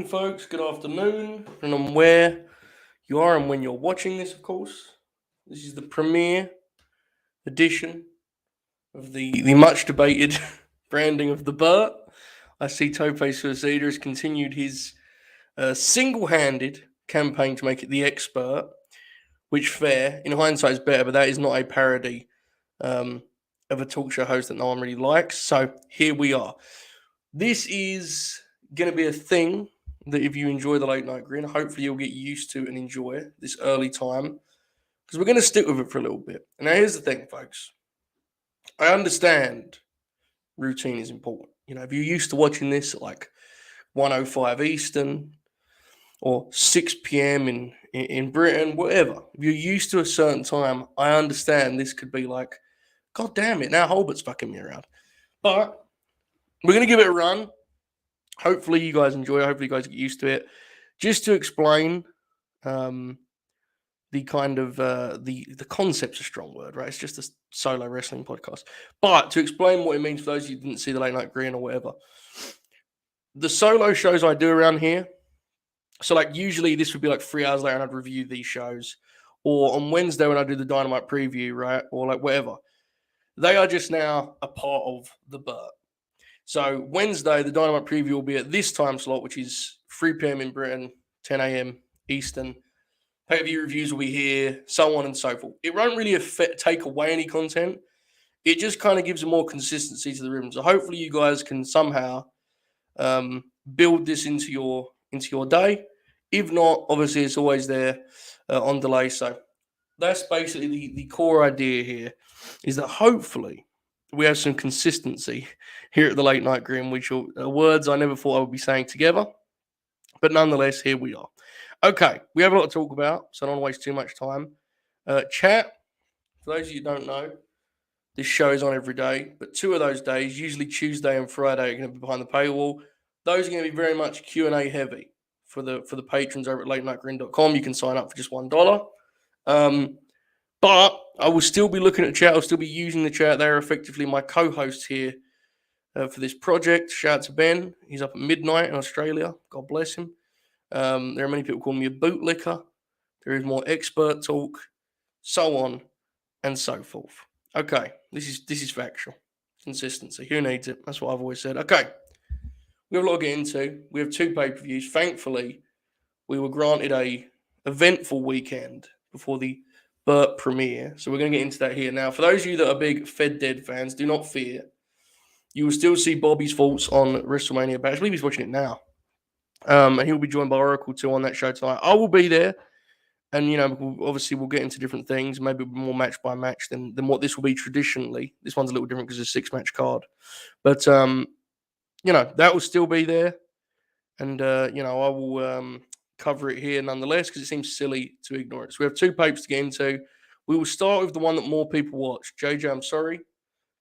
folks. Good afternoon. And on where you are and when you're watching this, of course. This is the premiere edition of the much debated branding of the Bert. I see Tope Suicida has continued his single-handed campaign to make it the expert, which fair, in hindsight, is better, but that is not a parody of a talk show host that no one really likes. So here we are. This is going to be a thing that if you enjoy the late night grin, hopefully you'll get used to and enjoy this early time, because we're going to stick with it for a little bit. And now here's the thing, folks. I understand routine is important. You know, if you're used to watching this at like 1:05 Eastern or 6 p.m. in Britain, whatever, if you're used to a certain time, I understand this could be like, God damn it, now Holbert's fucking me around. But we're going to give it a run. Hopefully you guys enjoy it. Hopefully you guys get used to it. Just to explain the kind of the concept's a strong word, right? It's just a solo wrestling podcast. But to explain what it means for those of you who didn't see the late night grin or whatever, the solo shows I do around here, so like usually this would be like 3 hours later and I'd review these shows, or on Wednesday when I do the Dynamite preview, right? Or like whatever. They are just now a part of the Bert. So Wednesday, the Dynamite preview will be at this time slot, which is 3 p.m. in Britain, 10 a.m. Eastern. Pay-per-view reviews will be here, so on and so forth. It won't really take away any content. It just kind of gives a more consistency to the rhythm. So hopefully you guys can somehow build this into your day. If not, obviously it's always there on delay. So that's basically the core idea here, is that hopefully we have some consistency here at the Late Night Grim, which are words I never thought I would be saying together. But nonetheless, here we are. Okay, we have a lot to talk about, so I don't want to waste too much time. Chat, for those of you who don't know, this show is on every day, but 2 of those days, usually Tuesday and Friday, are going to be behind the paywall. Those are going to be very much Q&A heavy for the patrons over at latenightgrin.com. You can sign up for just $1. But I will still be looking at the chat. I'll still be using the chat. They're effectively my co-hosts here for this project. Shout out to Ben. He's up at midnight in Australia. God bless him. There are many people calling me a bootlicker. There is more expert talk, so on and so forth. Okay, this is factual. Consistency. Who needs it? That's what I've always said. Okay, we have a lot to get into. We have 2 pay-per-views. Thankfully, we were granted a eventful weekend before the Bert premiere. So we're going to get into that here. Now, for those of you that are big Fed Dead fans, do not fear. You will still see Bobby's thoughts on WrestleMania Backlash. I believe he's watching it now. And he'll be joined by Oracle 2 on that show tonight. I will be there. And, you know, we'll get into different things. Maybe more match by match than what this will be traditionally. This one's a little different because it's a 6-match card. But, you know, that will still be there. And, you know, I will cover it here nonetheless because it seems silly to ignore it. So we have 2 papers to get into. We will start with the one that more people watch. JJ, I'm sorry,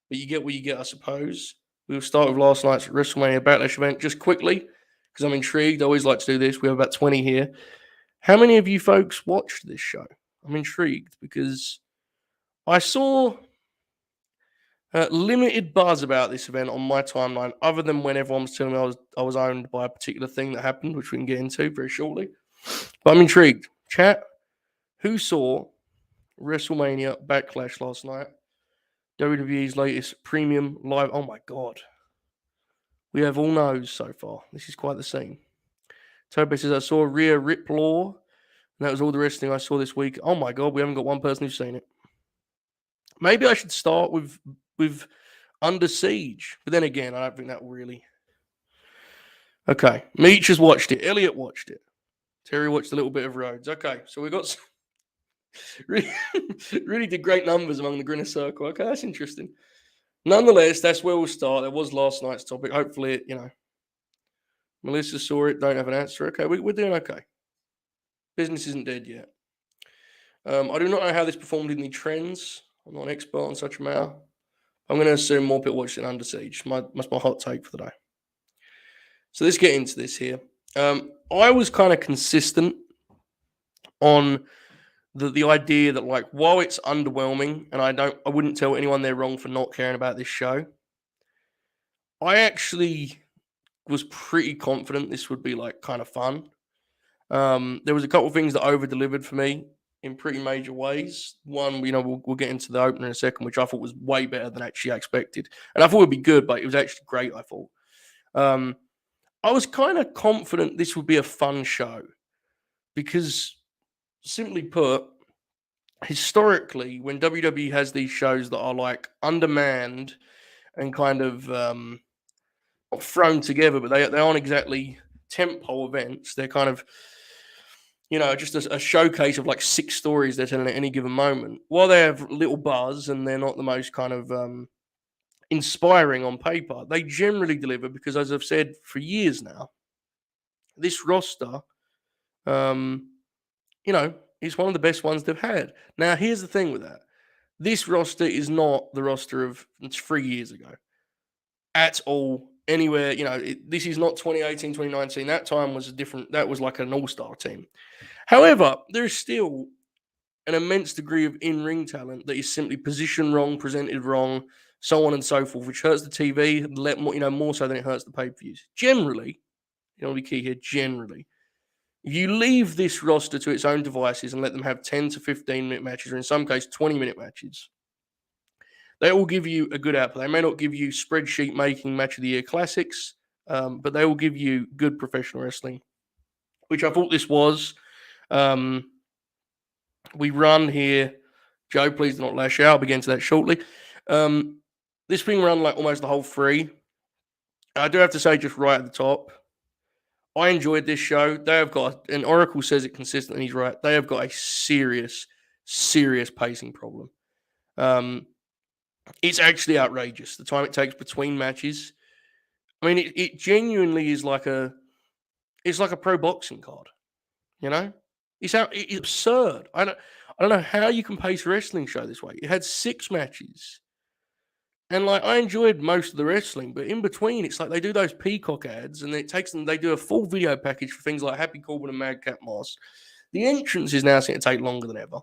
but you get what you get, I suppose. We will start with last night's WrestleMania Backlash event just quickly because I'm intrigued. I always like to do this. We have about 20 here. How many of you folks watched this show? I'm intrigued because I saw limited buzz about this event on my timeline, other than when everyone was telling me I was owned by a particular thing that happened, which we can get into very shortly. But I'm intrigued. Chat, who saw WrestleMania Backlash last night? WWE's latest premium live. Oh my God. We have all no's so far. This is quite the scene. Toby says, I saw Rhea Ripley, and that was all the wrestling I saw this week. Oh my God, we haven't got one person who's seen it. Maybe I should start with Under Siege. But then again, I don't think that will really. Okay, Meech has watched it. Elliot watched it. Terry watched a little bit of Rhodes. Okay, so we got some really did great numbers among the Grinner Circle. Okay, that's interesting. Nonetheless, that's where we'll start. That was last night's topic. Hopefully, you know, Melissa saw it. Don't have an answer. Okay, we're doing okay. Business isn't dead yet. I do not know how this performed in the trends. I'm not an expert on such a matter. I'm going to assume more people watched it Under Siege. That's my hot take for the day. So let's get into this here. I was kind of consistent on the idea that, like, while it's underwhelming, and I wouldn't tell anyone they're wrong for not caring about this show, I actually was pretty confident this would be like kind of fun. There was a couple of things that over delivered for me in pretty major ways. One, we'll get into the opener in a second, which I thought was way better than actually I expected, and I thought it'd be good, but it was actually great. I thought. I was kind of confident this would be a fun show because, simply put, historically, when WWE has these shows that are like undermanned and kind of not thrown together, but they aren't exactly tentpole events. They're kind of just a showcase of like 6 stories they're telling at any given moment. While they have little buzz and they're not the most kind of inspiring on paper, they generally deliver because, as I've said for years now, this roster, um, is one of the best ones they've had. Now, here's the thing with that. This roster is not the roster of 3 years ago at all. Anywhere, this is not 2018, 2019. That time was that was like an all-star team. However, there's still an immense degree of in-ring talent that is simply positioned wrong, presented wrong, so on and so forth, which hurts the TV, more so than it hurts the pay-per-views. Generally, be key here, generally, if you leave this roster to its own devices and let them have 10 to 15-minute matches, or in some cases 20-minute matches, they will give you a good output. They may not give you spreadsheet-making match of the year classics, but they will give you good professional wrestling, which I thought this was. We run here. Joe, please do not lash out. I'll begin to that shortly. This being run like almost the whole 3. I do have to say, just right at the top, I enjoyed this show. They have got, and Oracle says it consistently, he's right. They have got a serious, serious pacing problem. It's actually outrageous, the time it takes between matches. I mean, it genuinely is like it's like a pro boxing card, It's absurd. I don't know how you can pace a wrestling show this way. It had 6 matches. And like I enjoyed most of the wrestling, but in between, it's like they do those Peacock ads, and it takes them. They do a full video package for things like Happy Corbin and Madcap Moss. The entrance is now seeming to take longer than ever.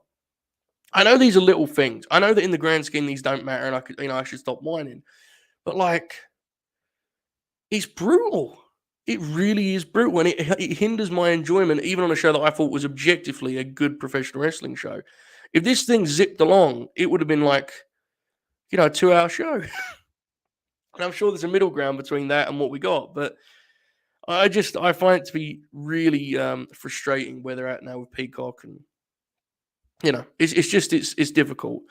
I know these are little things. I know that in the grand scheme these don't matter, and I should stop whining. But like, it's brutal. It really is brutal, and it hinders my enjoyment, even on a show that I thought was objectively a good professional wrestling show. If this thing zipped along, it would have been like, a 2-hour show. And I'm sure there's a middle ground between that and what we got, but I find it to be really frustrating where they're at now with Peacock, and it's difficult.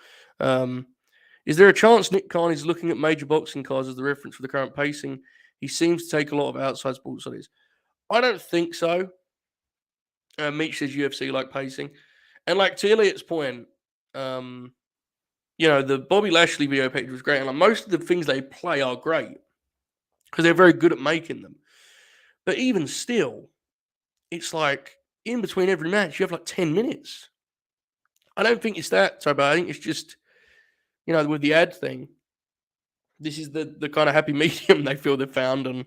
Is there a chance Nick Khan is looking at major boxing cards as the reference for the current pacing? He seems to take a lot of outside sports studies. I don't think so. Meech says UFC like pacing, and like to Elliot's point, the Bobby Lashley video package was great, and like most of the things they play are great because they're very good at making them. But even still, it's like in between every match, you have like 10 minutes. I don't think it's that so bad. I think it's just, with the ad thing, this is the kind of happy medium they feel they've found. And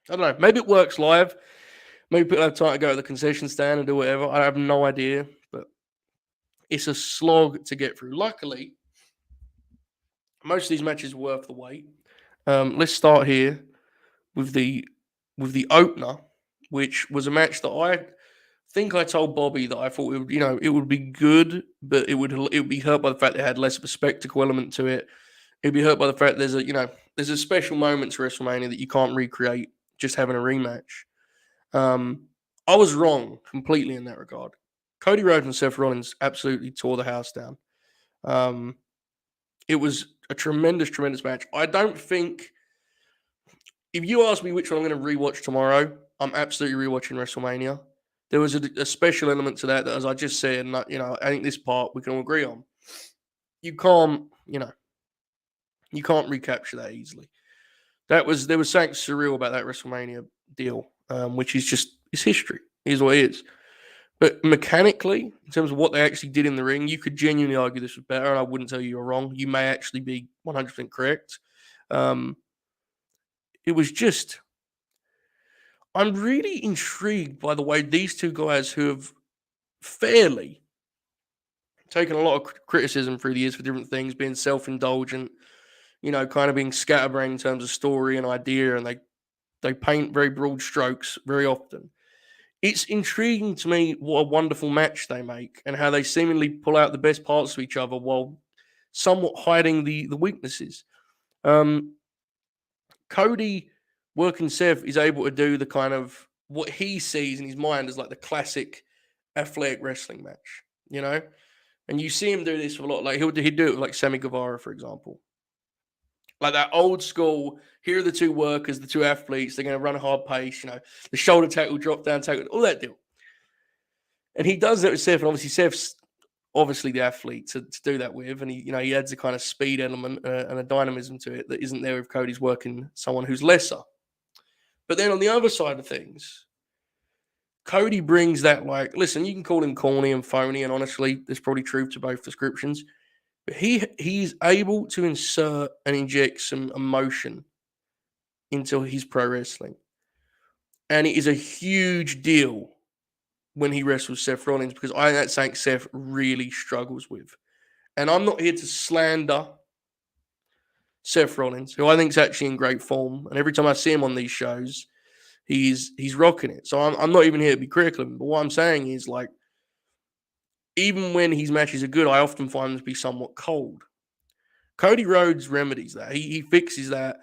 I don't know, maybe it works live. Maybe people have time to go to the concession stand and do whatever. I have no idea, but it's a slog to get through. Luckily, most of these matches are worth the wait. Let's start here with the opener, which was a match that I think I told Bobby that I thought it would be good, but it would be hurt by the fact that it had less of a spectacle element to it. It'd be hurt by the fact there's a special moment to WrestleMania that you can't recreate just having a rematch. I was wrong completely in that regard. Cody Rhodes and Seth Rollins absolutely tore the house down. It was a tremendous, tremendous match. I don't think, if you ask me which one I'm going to rewatch tomorrow, I'm absolutely rewatching WrestleMania. There was a special element to that as I just said, and I think this part we can all agree on. You can't recapture that easily. There was something surreal about that WrestleMania deal, which is just, it's history. It is what it is. But mechanically, in terms of what they actually did in the ring, you could genuinely argue this was better, and I wouldn't tell you you're wrong. You may actually be 100% correct. It was just, I'm really intrigued by the way these two guys who have fairly taken a lot of criticism through the years for different things, being self-indulgent, kind of being scatterbrained in terms of story and idea, and they They paint very broad strokes very often. It's intriguing to me what a wonderful match they make and how they seemingly pull out the best parts of each other while somewhat hiding the weaknesses. Um, Cody working Seth is able to do the kind of what he sees in his mind as like the classic athletic wrestling match, you know? And you see him do this with a lot. Like he'd do it with like Sammy Guevara, for example. Like that old school, here are the two workers, the two athletes, they're going to run a hard pace, the shoulder tackle, drop down tackle, all that deal. And he does that with Seth, and obviously Seth's obviously the athlete to do that with, and he adds a kind of speed element and a dynamism to it that isn't there if Cody's working someone who's lesser. But then on the other side of things, Cody brings that, like, listen, you can call him corny and phony, and honestly, there's probably truth to both descriptions. But he's able to insert and inject some emotion into his pro wrestling. And it is a huge deal when he wrestles Seth Rollins because I think that's something Seth really struggles with. And I'm not here to slander Seth Rollins, who I think is actually in great form. And every time I see him on these shows, he's rocking it. So I'm not even here to be critical of him. But what I'm saying is, like, even when his matches are good, I often find them to be somewhat cold. Cody Rhodes remedies that. He fixes that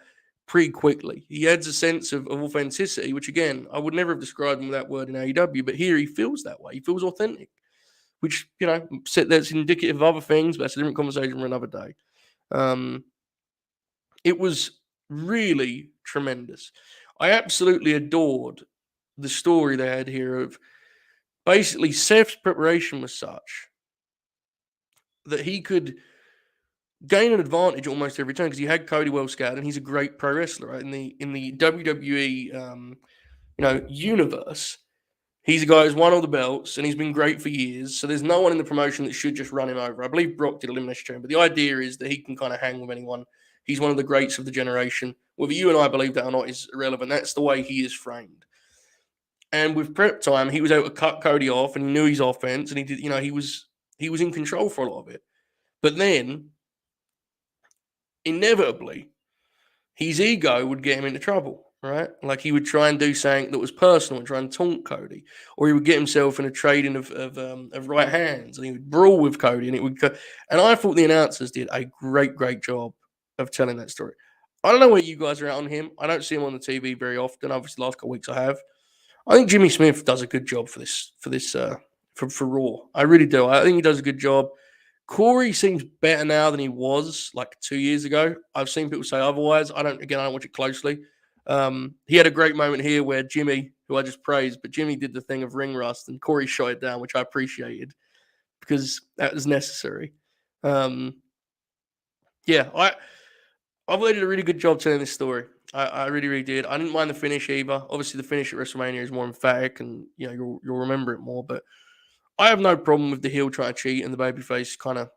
pretty quickly. He adds a sense of authenticity, which, again, I would never have described him with that word in AEW, but here he feels that way. He feels authentic, which, that's indicative of other things, but that's a different conversation for another day. It was really tremendous. I absolutely adored the story they had here of basically Seth's preparation was such that he could gain an advantage almost every time because he had Cody well scouted and he's a great pro wrestler, right? In the WWE universe. He's a guy who's won all the belts and he's been great for years. So there's no one in the promotion that should just run him over. I believe Brock did Elimination Chamber, but the idea is that he can kind of hang with anyone. He's one of the greats of the generation. Whether you and I believe that or not is irrelevant. That's the way he is framed. And with prep time, he was able to cut Cody off and he knew his offense and he did, he was in control for a lot of it. But then inevitably, his ego would get him into trouble, right? Like he would try and do something that was personal and try and taunt Cody, or he would get himself in a trading of right hands, and he would brawl with Cody, and it would. And I thought the announcers did a great job of telling that story. I don't know where you guys are at on him. I don't see him on the TV very often. Obviously, the last couple of weeks I have. I think Jimmy Smith does a good job for Raw. I really do. I think he does a good job. Corey seems better now than he was like 2 years ago. I've seen people say otherwise. I don't watch it closely. He had a great moment here where Jimmy, who I just praised, but Jimmy did the thing of ring rust and Corey shot it down, which I appreciated because that was necessary. I believe did a really good job telling this story. I really did. I didn't mind the finish either. Obviously, the finish at WrestleMania is more emphatic, and you'll remember it more. But I have no problem with the heel trying to cheat and the babyface kind of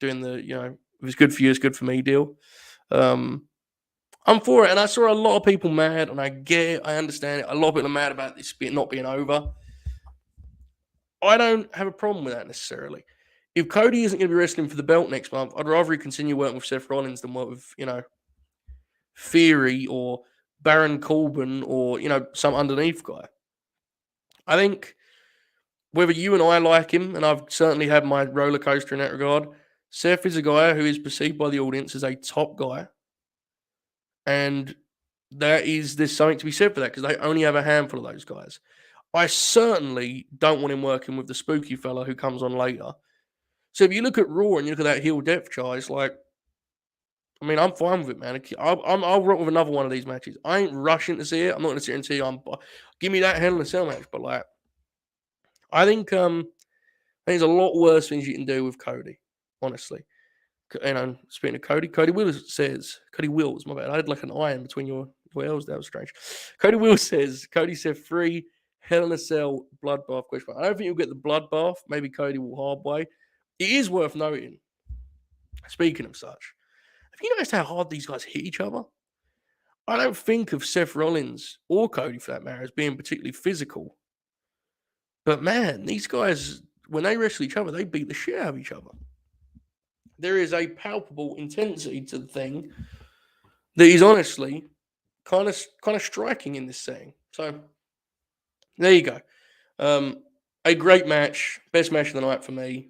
doing the if it's good for you, it's good for me deal. I'm for it, and I saw a lot of people mad, and I get it, I understand it. A lot of people are mad about this not being over. I don't have a problem with that necessarily. If Cody isn't going to be wrestling for the belt next month, I'd rather he continue working with Seth Rollins than work with Theory or Baron Corbin or some underneath guy. I think whether you and I like him, and I've certainly had my roller coaster in that regard, Seth is a guy who is perceived by the audience as a top guy. And there's something to be said for that because they only have a handful of those guys. I certainly don't want him working with the spooky fella who comes on later. So if you look at Raw and you look at that heel depth chart, it's like, I mean, I'm fine with it, man. I'll rock with another one of these matches. I ain't rushing to see it. I'm not going to sit here and tell you, give me that Hell in a Cell match. But like, I think there's a lot worse things you can do with Cody, honestly. And speaking of Cody Wills, my bad. I had like an I in between your L's. That was strange. Cody Wills says, Cody said 3 Hell in a Cell bloodbath question. I don't think you'll get the bloodbath. Maybe Cody will hard way. It is worth noting, speaking of such, have you noticed how hard these guys hit each other? I don't think of Seth Rollins or Cody, for that matter, as being particularly physical. But man, these guys, when they wrestle each other, they beat the shit out of each other. There is a palpable intensity to the thing that is honestly kind of striking in this setting. So there you go. A great match, best match of the night for me.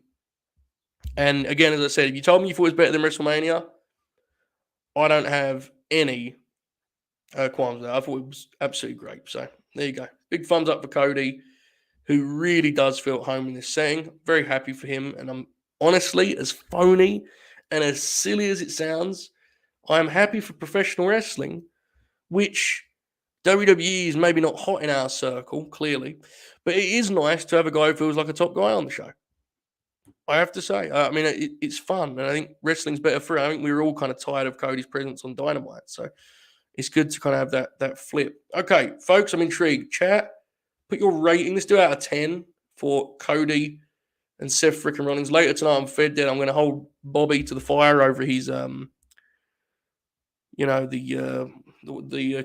And again, as I said, if you told me you thought it was better than WrestleMania, I don't have any qualms there. I thought it was absolutely great. So there you go. Big thumbs up for Cody, who really does feel at home in this setting. Very happy for him. And I'm honestly, as phony and as silly as it sounds, I'm happy for professional wrestling, which WWE is maybe not hot in our circle, clearly, but it is nice to have a guy who feels like a top guy on the show. I have to say, I mean, it's fun, and I think wrestling's better for it. I think we were all kind of tired of Cody's presence on Dynamite, so it's good to kind of have that flip. Okay, folks, I'm intrigued. Chat, put your rating. Let's do out of 10 for Cody and Seth frickin' Rollins. Later tonight, I'm fed dead. I'm going to hold Bobby to the fire over his, the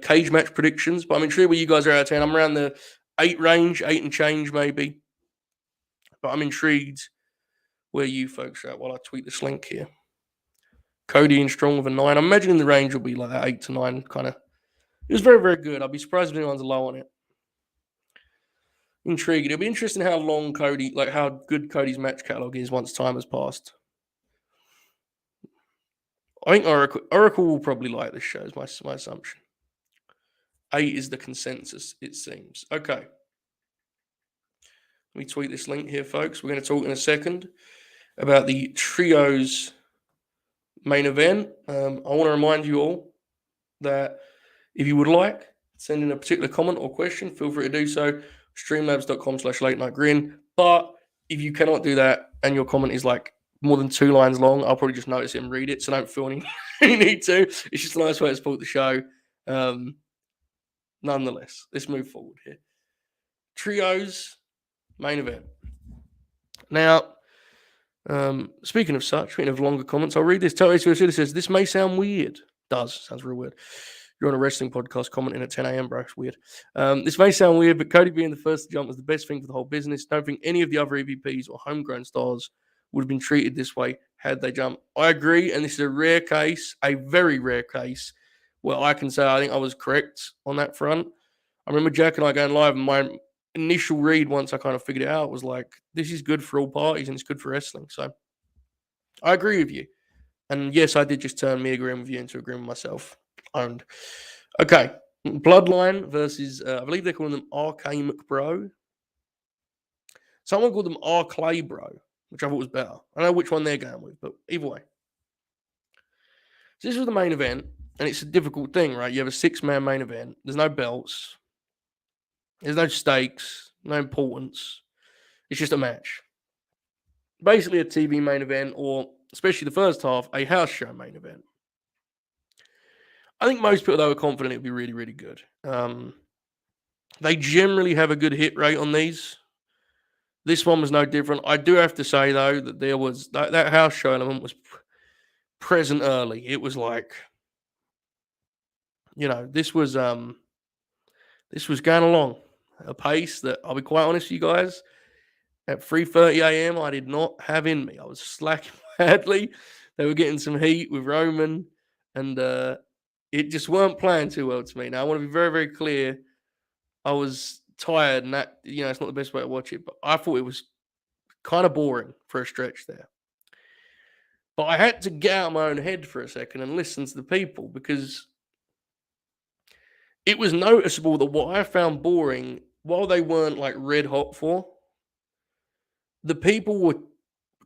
cage match predictions. But I'm intrigued where you guys are out of 10. I'm around the 8 range, 8 and change maybe. But I'm intrigued where you folks are at while I tweet this link here. Cody and Strong with a 9. I'm imagining the range will be like that 8 to 9 kind of. It was very, very good. I'd be surprised if anyone's low on it. Intriguing. It'll be interesting how long how good Cody's match catalog is once time has passed. I think Oracle will probably like this show, is my assumption. 8 is the consensus, it seems. Okay. Let me tweet this link here, folks. We're going to talk in a second about the Trios main event. I want to remind you all that if you would like, send in a particular comment or question, feel free to do so. Streamlabs.com/late-night-grin. But if you cannot do that and your comment is like more than 2 lines long, I'll probably just notice it and read it, so don't feel any need to. It's just a nice way to support the show. Nonetheless, let's move forward here. Trios main event. Now, speaking of longer comments, I'll read this. Totally says, this may sound weird. Sounds real weird. You're on a wrestling podcast commenting at 10 a.m., bro. It's weird. This may sound weird, but Cody being the first to jump was the best thing for the whole business. Don't think any of the other EVPs or homegrown stars would have been treated this way had they jumped. I agree, and this is a rare case, a very rare case, where I can say I think I was correct on that front. I remember Jack and I going live, and my initial read, once I kind of figured it out, was like, this is good for all parties, and it's good for wrestling. So I agree with you. And yes, I did just turn me agreeing with you into agreeing with myself. Owned. Okay. Bloodline versus, I believe they're calling them RK McBro. Someone called them R Clay Bro, which I thought was better. I don't know which one they're going with, but either way. So this was the main event, and it's a difficult thing, right? You have a 6-man main event. There's no belts. There's no stakes, no importance. It's just a match. Basically a TV main event, or especially the first half, a house show main event. I think most people, though, are confident it would be really, really good. They generally have a good hit rate on these. This one was no different. I do have to say, though, that there was that house show element was present early. It was like, this was going along a pace that, I'll be quite honest with you guys, at 3:30 a.m. I did not have in me. I was slacking badly. They were getting some heat with Roman, and it just weren't playing too well to me. Now, I want to be very, very clear. I was tired, and that, it's not the best way to watch it, but I thought it was kind of boring for a stretch there. But I had to get out of my own head for a second and listen to the people, because it was noticeable that what I found boring, while they weren't like red hot for, the people were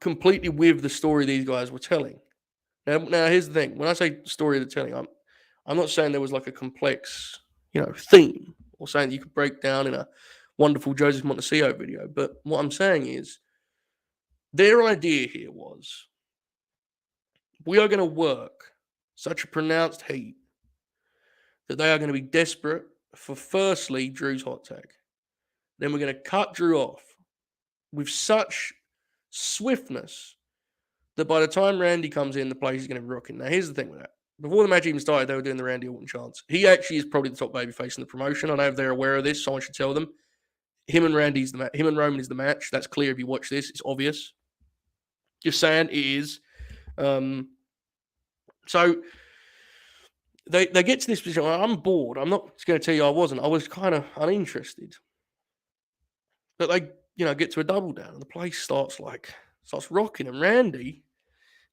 completely with the story these guys were telling. Now here's the thing. When I say story they're telling, I'm not saying there was like a complex, theme, or saying that you could break down in a wonderful Joseph Montecillo video. But what I'm saying is, their idea here was, we are going to work such a pronounced heat that they are going to be desperate for, firstly, Drew's hot tag. Then we're going to cut Drew off with such swiftness that by the time Randy comes in, the place is going to be rocking. Now, here's the thing with that. Before the match even started, they were doing the Randy Orton chants. He actually is probably the top babyface in the promotion. I know if they're aware of this, someone should tell them. Him and Roman is the match. That's clear if you watch this. It's obvious. Just saying, it is. So they get to this position. I'm bored. I'm not going to tell you I wasn't. I was kind of uninterested. But they, get to a double down, and the place starts rocking. And Randy,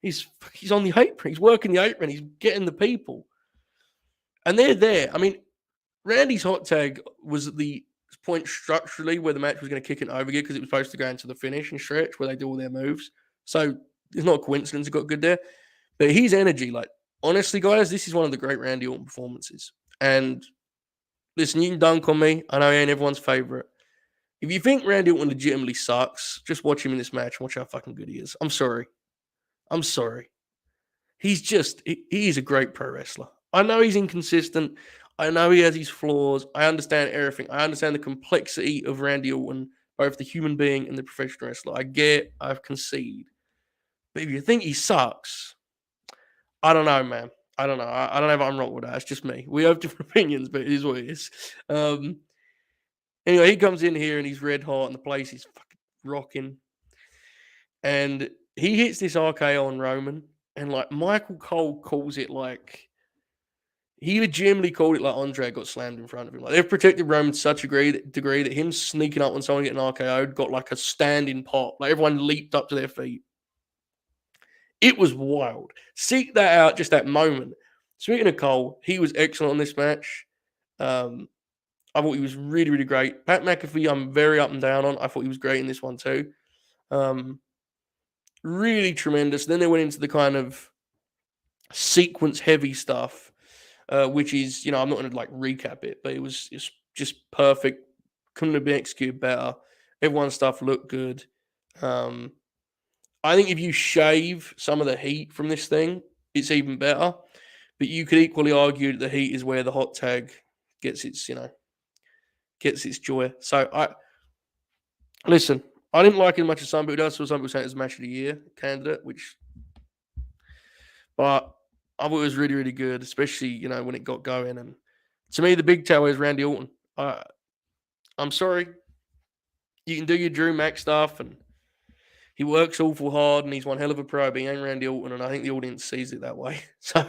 he's on the apron. He's working the apron. He's getting the people, and they're there. I mean, Randy's hot tag was at the point structurally where the match was going to kick it over again because it was supposed to go into the finishing stretch where they do all their moves. So it's not a coincidence it got good there. But his energy, honestly, guys, this is one of the great Randy Orton performances. And listen, you can dunk on me. I know he ain't everyone's favorite. If you think Randy Orton legitimately sucks, just watch him in this match and watch how fucking good he is. I'm sorry. He is a great pro wrestler. I know he's inconsistent. I know he has his flaws. I understand everything. I understand the complexity of Randy Orton, both the human being and the professional wrestler. I've conceded. But if you think he sucks, I don't know, man. I don't know. I don't know if I'm wrong with that. It's just me. We have different opinions, but it is what it is. Anyway, he comes in here and he's red hot and the place is fucking rocking. And he hits this RKO on Roman. And Michael Cole calls it he legitimately called it like Andre got slammed in front of him. They've protected Roman to such a degree that him sneaking up when someone getting RKO'd got a standing pop. Everyone leaped up to their feet. It was wild. Seek that out, just that moment. Speaking of Cole, he was excellent on this match. I thought he was really, really great. Pat McAfee, I'm very up and down on. I thought he was great in this one too. Really tremendous. Then they went into the kind of sequence-heavy stuff, which is, I'm not going to recap it, but it was just perfect. Couldn't have been executed better. Everyone's stuff looked good. I think if you shave some of the heat from this thing, it's even better. But you could equally argue that the heat is where the hot tag gets its joy. So listen, I didn't like it as much as some people do. So some people saying it's match of the year candidate, but I thought it was really, really good, especially, when it got going. And to me, the big tower is Randy Orton. I'm sorry. You can do your Drew Mac stuff, and he works awful hard, and he's one hell of a pro, but he ain't Randy Orton, and I think the audience sees it that way. So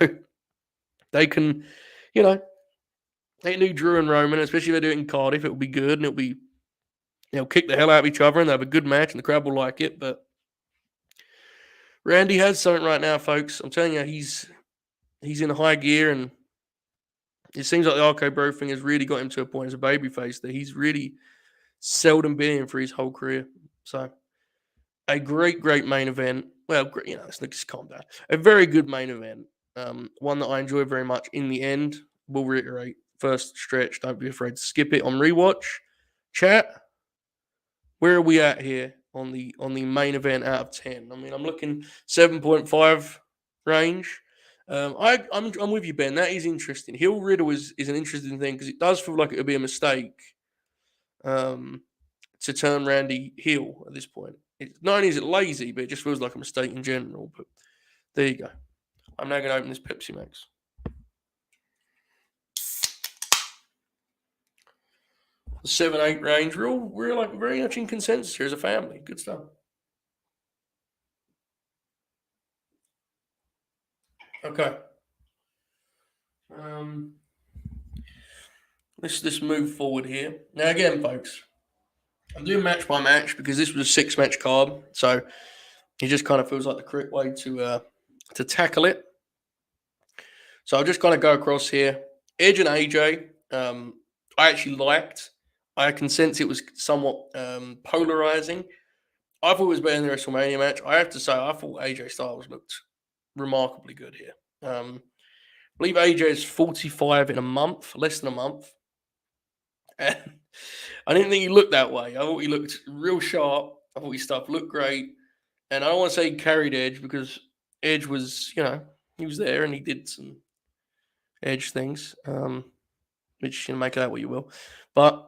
they can, they do Drew and Roman, especially if they do it in Cardiff, it'll be good, and it'll be, kick the hell out of each other, and they'll have a good match, and the crowd will like it. But Randy has something right now, folks. I'm telling you, he's in high gear, and it seems like the RK Bro thing has really got him to a point as a babyface that he's really seldom been in for his whole career. So a great, great main event. Well, let's just calm down. A very good main event. One that I enjoy very much. In the end, we'll reiterate. First stretch, don't be afraid to skip it on rewatch. Chat, where are we at here on the main event out of 10? I mean, I'm looking 7.5 range. I'm with you, Ben. That is interesting. Hill Riddle is an interesting thing because it does feel like it would be a mistake to turn Randy heel at this point. Not only is it lazy, but it just feels like a mistake in general. But there you go. I'm now going to open this Pepsi Max. The 7-8 range. We're very much in consensus here as a family. Good stuff. Okay. Let's just move forward here. Now, again, folks, I'm doing match by match because this was a 6-match card, so it just kind of feels like the correct way to tackle it. So I'll just kind of go across here. Edge and AJ, I actually liked. I can sense it was somewhat polarizing. I thought it was better than the WrestleMania match. I have to say, I thought AJ Styles looked remarkably good here. I believe AJ is 45 in a month, less than a month. And I didn't think he looked that way. I thought he looked real sharp. I thought his stuff looked great. And I don't want to say he carried Edge because Edge was, he was there and he did some Edge things, which you can make of that what you will. But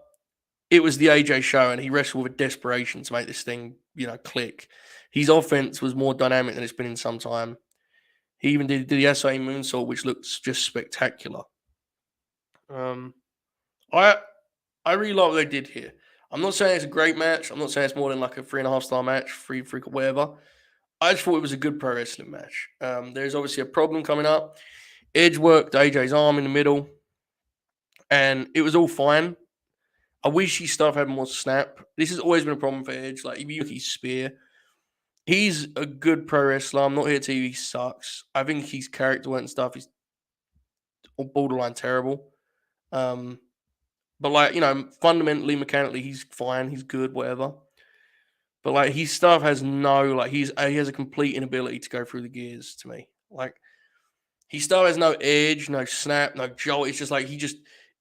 it was the AJ show and he wrestled with desperation to make this thing, click. His offense was more dynamic than it's been in some time. He even did the SA moonsault, which looks just spectacular. I really like what they did here. I'm not saying it's a great match. I'm not saying it's more than like a 3.5-star match, free whatever. I just thought it was a good pro wrestling match. There's obviously a problem coming up. Edge worked AJ's arm in the middle, and it was all fine. I wish his stuff had more snap. This has always been a problem for Edge. Like, if you look at his spear, he's a good pro wrestler. I'm not here to tell you he sucks. I think his character work and stuff is borderline terrible. But like, fundamentally, mechanically, he's fine. He's good, whatever. But like, his stuff has no like he has a complete inability to go through the gears to me. Like, his stuff has no edge, no snap, no jolt. It's just like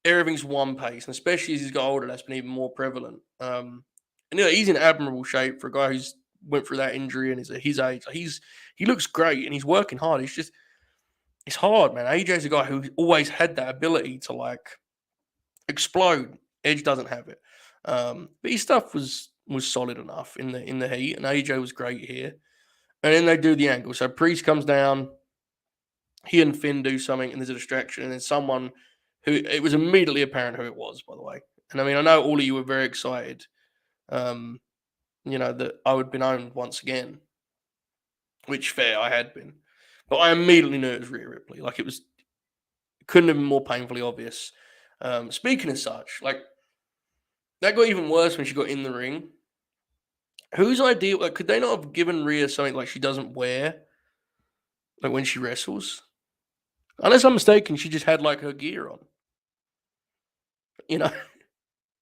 everything's one pace, and especially as he's got older, that's been even more prevalent. And he's in admirable shape for a guy who's went through that injury and is at his age. Like, he looks great and he's working hard. It's hard, man. AJ's a guy who always had that ability to like explode. Edge doesn't have it. But his stuff was solid enough in the heat, and AJ was great here. And then they do the angle. So Priest comes down, he and Finn do something, and there's a distraction, and then someone who it was immediately apparent who it was, by the way. And I mean, I know all of you were very excited, that I would have been owned once again, which fair, I had been. But I immediately knew it was Rhea Ripley. Like, it couldn't have been more painfully obvious. Speaking of such, like, that got even worse when she got in the ring. Whose idea? Like, could they not have given Rhea something like she doesn't wear, like when she wrestles? Unless I'm mistaken, she just had like her gear on.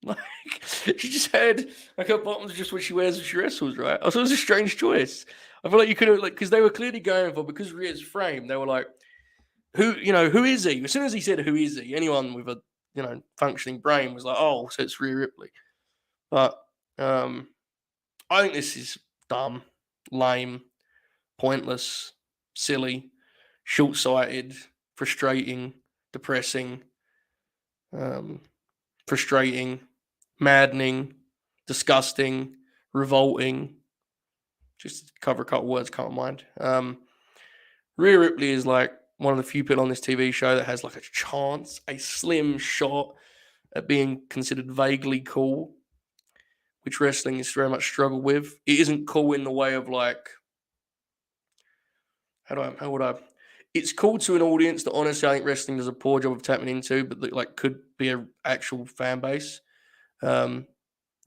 Like, she just had like her bottoms just what she wears when she wrestles, right? I thought it was a strange choice. I feel like you could have because they were clearly going for because Rhea's frame. They were like, who is he? As soon as he said who is he, anyone with a functioning brain was like, oh, so it's Rhea Ripley. But I think this is dumb, lame, pointless, silly, short-sighted, frustrating, depressing, frustrating, maddening, disgusting, revolting. Just to cover a couple words, can't mind. Rhea Ripley is like one of the few people on this TV show that has like a chance, a slim shot at being considered vaguely cool, which wrestling is very much struggled with. It isn't cool in the way of like, how would I? It's cool to an audience that honestly I think wrestling does a poor job of tapping into, but that like could be an actual fan base.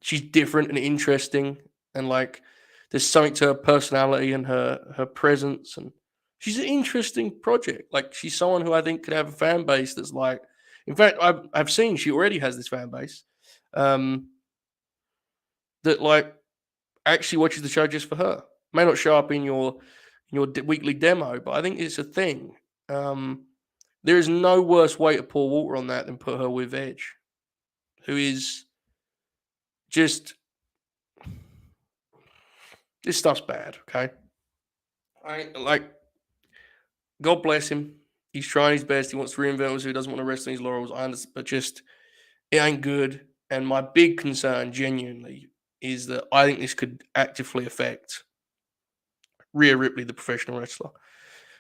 She's different and interesting, and like there's something to her personality and her presence, and she's an interesting project. Like, she's someone who I think could have a fan base that's like, in fact, I've seen she already has this fan base. That like actually watches the show just for her. May not show up in your weekly demo, but I think it's a thing. There is no worse way to pour water on that than put her with Edge, who is just this stuff's bad. Okay, God bless him. He's trying his best. He wants to reinvent himself. He doesn't want to rest on his laurels. I understand, but just it ain't good. And my big concern, genuinely, is that I think this could actively affect Rhea Ripley, the professional wrestler.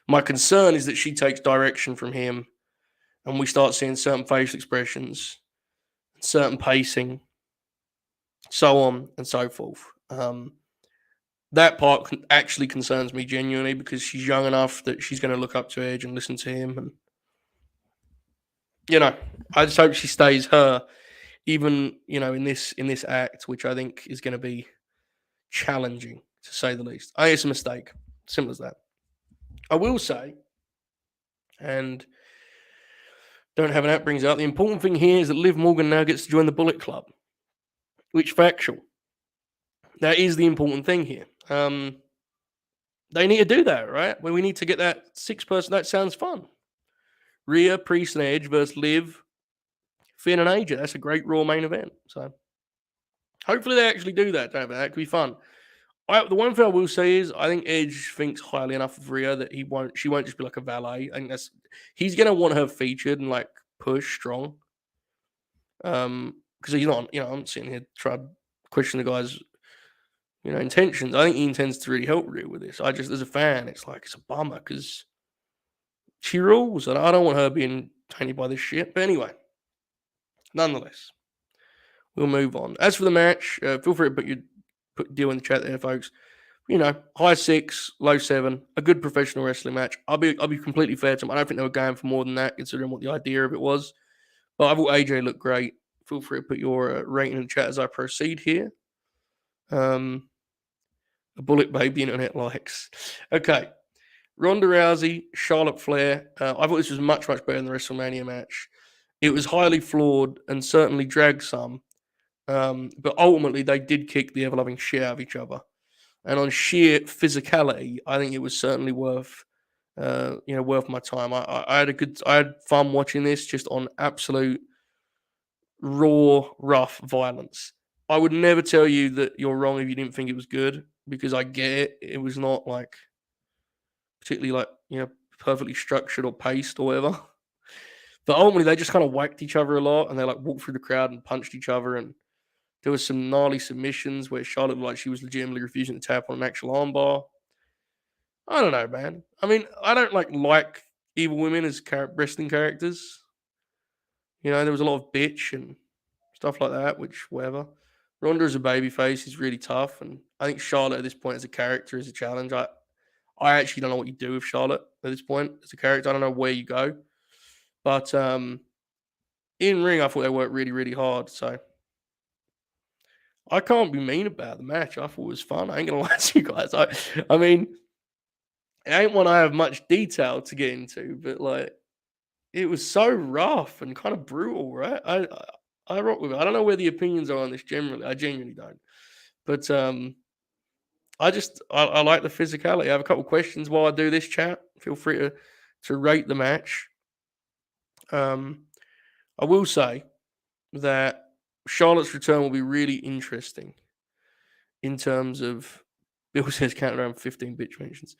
My concern is that she takes direction from him and we start seeing certain facial expressions, certain pacing, so on and so forth. That part actually concerns me genuinely because she's young enough that she's going to look up to Edge and listen to him. And, I just hope she stays her, even, in this act, which I think is going to be challenging, to say the least. I think it's a mistake. Simple as that. I will say, and don't have an app brings out, the important thing here is that Liv Morgan now gets to join the Bullet Club, which factual. That is the important thing here. They need to do that, right? Well, we need to get that 6-person. That sounds fun. Rhea, Priest, and Edge versus Liv, Finn, and AJ. That's a great Raw main event. So hopefully they actually do that. That could be fun. The one thing I will say is I think Edge thinks highly enough of Rhea that she won't just be like a valet. I think he's gonna want her featured and like push strong. Because he's not, I'm sitting here trying to question the guy's, intentions. I think he intends to really help Rhea with this. I just, as a fan, it's a bummer because she rules, and I don't want her being tainted by this shit. But anyway, nonetheless, we'll move on. As for the match, feel free to put your deal in the chat there, folks. high 6, low 7, a good professional wrestling match. I'll be completely fair to them. I don't think they were going for more than that, considering what the idea of it was. But I thought AJ looked great. Feel free to put your rating in the chat as I proceed here. A bullet baby internet likes. Okay. Ronda Rousey, Charlotte Flair. I thought this was much, much better than the WrestleMania match. It was highly flawed and certainly dragged some. But ultimately, they did kick the ever-loving shit out of each other. And on sheer physicality, I think it was certainly worth my time. I had fun watching this just on absolute raw, rough violence. I would never tell you that you're wrong if you didn't think it was good, because I get it. It was not like particularly perfectly structured or paced or whatever. But ultimately, they just kind of whacked each other a lot, and they like walked through the crowd and punched each other. And there was some gnarly submissions where Charlotte looked like she was legitimately refusing to tap on an actual armbar. I don't know, man. I mean, I don't like evil women as wrestling characters. There was a lot of bitch and stuff like that, which whatever. Ronda as a babyface is really tough, and I think Charlotte at this point as a character is a challenge. I actually don't know what you do with Charlotte at this point as a character. I don't know where you go, but in ring, I thought they worked really, really hard. So I can't be mean about the match. I thought it was fun. I ain't gonna lie to you guys. I mean, it ain't one I have much detail to get into, but like, it was so rough and kind of brutal, right? I rock with it. I don't know where the opinions are on this generally. I genuinely don't. But I like the physicality. I have a couple questions while I do this chat. Feel free to rate the match. I will say that Charlotte's return will be really interesting in terms of Bill says counting around 15 bitch mentions.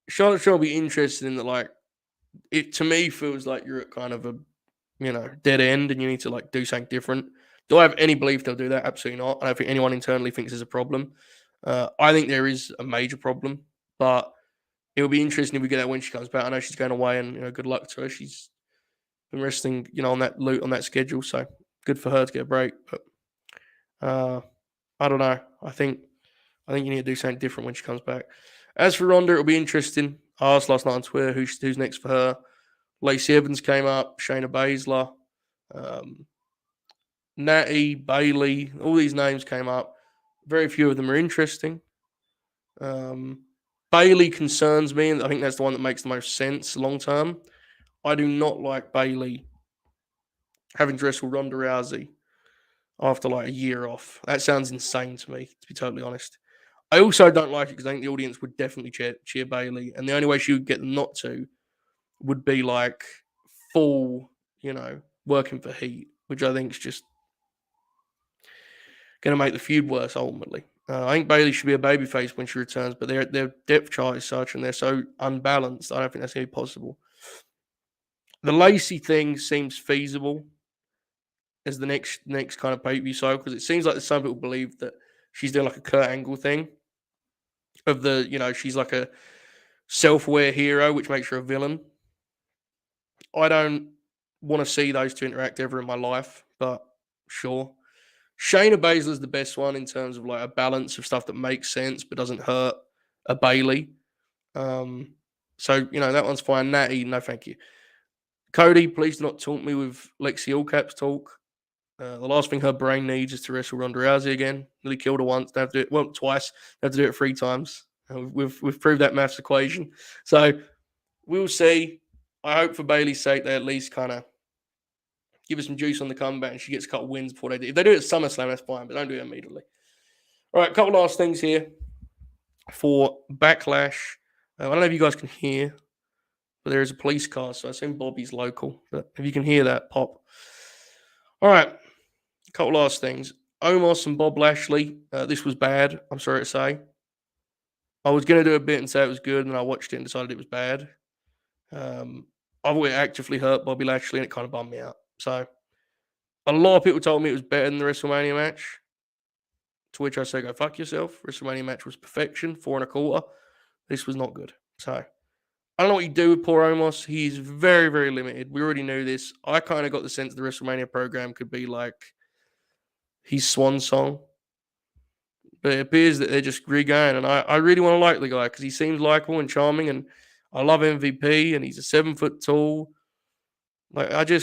Charlotte's return will be interesting in that, like, it to me feels like you're at kind of a dead end and you need to like do something different. Do I have any belief they'll do that? Absolutely not. I don't think anyone internally thinks there's a problem. I think there is a major problem, but it'll be interesting if we get that when she comes back. I know she's going away, and good luck to her. She's been wrestling, on that schedule, so good for her to get a break. But I don't know. I think you need to do something different when she comes back. As for Ronda, it'll be interesting. I asked last night on Twitter who's next for her. Lacey Evans came up, Shayna Baszler, Natty, Bailey, all these names came up. Very few of them are interesting. Bailey concerns me, and I think that's the one that makes the most sense long term. I do not like Bailey having to wrestle Ronda Rousey after like a year off. That sounds insane to me, to be totally honest. I also don't like it because I think the audience would definitely cheer Bailey, and the only way she would get them not to would be like full, working for heat, which I think is just going to make the feud worse ultimately. I think Bailey should be a babyface when she returns, but their depth chart is such and they're so unbalanced. I don't think that's going to be possible. The Lacey thing seems feasible as the next kind of pay-per-view cycle, because it seems like some people believe that she's doing like a Kurt Angle thing of she's like a self-aware hero, which makes her a villain. I don't want to see those two interact ever in my life, but sure. Shayna Baszler is the best one in terms of like a balance of stuff that makes sense but doesn't hurt a Bailey. So that one's fine. Natty, no thank you. Cody, please do not taunt me with Lexi Allcaps talk. The last thing her brain needs is to wrestle Ronda Rousey again. Nearly killed her once. They have to do it twice. They have to do it 3 times. We've proved that maths equation. So we'll see. I hope for Bailey's sake they at least kind of give us some juice on the comeback and she gets a couple wins before they do. If they do it at SummerSlam, that's fine, but don't do it immediately. All right, a couple last things here for Backlash. I don't know if you guys can hear, but there is a police car, so I assume Bobby's local. But if you can hear that, pop. All right, a couple last things. Omos and Bob Lashley. This was bad, I'm sorry to say. I was going to do a bit and say it was good, and then I watched it and decided it was bad. I thought it actively hurt Bobby Lashley, and it kind of bummed me out. So a lot of people told me it was better than the WrestleMania match, to which I say, go fuck yourself. WrestleMania match was perfection, 4 1/4. This was not good. So I don't know what you do with poor Omos. He's very, very limited. We already knew this. I kind of got the sense the WrestleMania program could be like his swan song. but it appears that they're just regained. And I really want to like the guy because he seems likable and charming, and I love MVP, and he's a 7 foot tall. Like I don't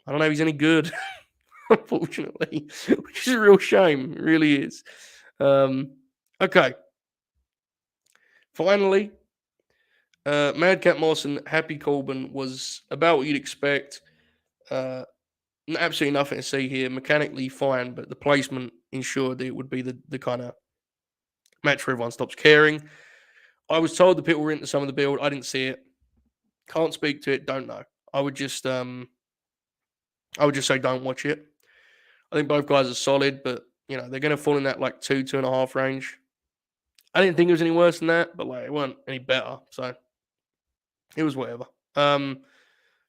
know if he's any good, unfortunately, which is a real shame. It really is. Okay, finally, Madcap Moss and Happy Corbin was about what you'd expect. Uh, Absolutely nothing to see here. Mechanically fine, but the placement ensured that it would be the kind of match where everyone stops caring. I was told the people were into some of the build. I didn't see it. Can't speak to it. Don't know. I would just say don't watch it. I think both guys are solid, but they're going to fall in that like 2.5 range. I didn't think it was any worse than that, but like it wasn't any better. So it was whatever.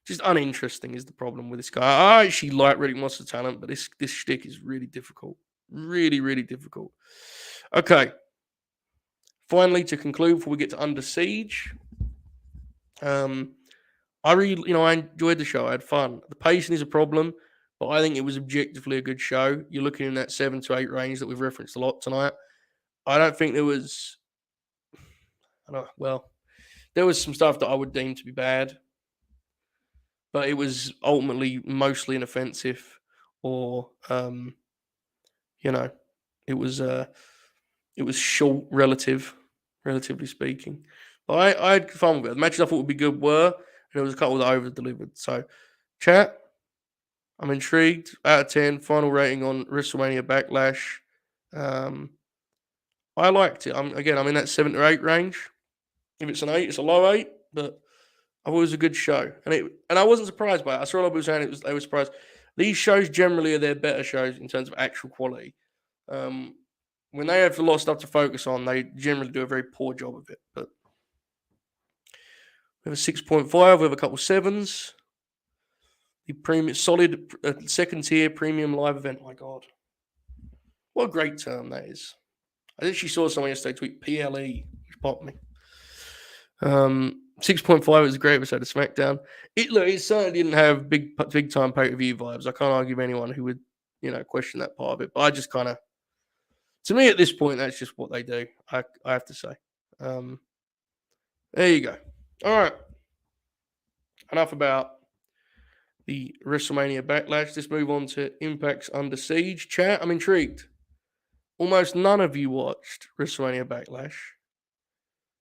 Just uninteresting is the problem with this guy. I actually like Riddick Moss's talent, but this shtick is really difficult. Really, really difficult. Okay. Finally, to conclude, before we get to Under Siege, I really, I enjoyed the show. I had fun. The pacing is a problem, but I think it was objectively a good show. You're looking in that 7 to 8 range that we've referenced a lot tonight. I don't think there was, there was some stuff that I would deem to be bad, but it was ultimately mostly inoffensive, or it was short, relatively speaking. But I had fun with it. The matches I thought would be good were, and there was a couple that over delivered. So, chat, I'm intrigued. Out of 10, final rating on WrestleMania Backlash. I liked it. I'm in that 7 to 8 range. If it's an 8, it's a low 8, but I thought it was a good show, and I wasn't surprised by it. I saw a lot of people saying they were surprised. These shows generally are their better shows in terms of actual quality. When they have a lot of stuff to focus on, they generally do a very poor job of it. But we have a 6.5. We have a couple 7s. The premium, solid second tier premium live event. My God, what a great term that is. I actually saw someone yesterday tweet PLE, which popped me. 6.5 is a great episode of SmackDown. It certainly didn't have big time pay-per-view vibes. I can't argue with anyone who would, question that part of it. But I just kind of, to me at this point, that's just what they do. I have to say. There you go. All right. Enough about the WrestleMania Backlash. Let's move on to Impact's Under Siege. Chat, I'm intrigued. Almost none of you watched WrestleMania Backlash.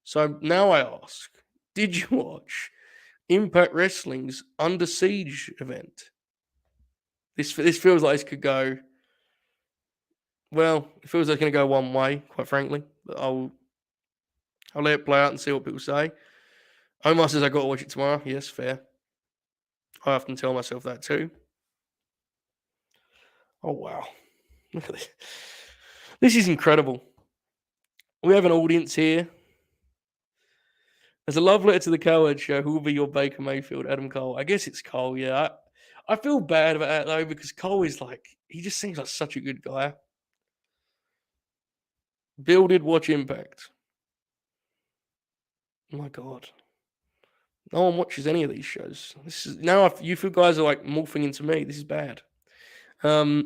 So now I ask, did you watch Impact Wrestling's Under Siege event? This feels like this could go, well, it feels like it's going to go one way, quite frankly. But I'll let it play out and see what people say. Omar says I got to watch it tomorrow. Yes, fair. I often tell myself that too. Oh, wow. Look at this. This is incredible. We have an audience here. There's a love letter to the Cowherd Show. Who will be your Baker Mayfield? Adam Cole. I guess it's Cole, yeah. I feel bad about that, though, because Cole is he just seems like such a good guy. Bill did watch Impact. Oh my God. No one watches any of these shows. This is now you feel guys are morphing into me. This is bad. Yeah,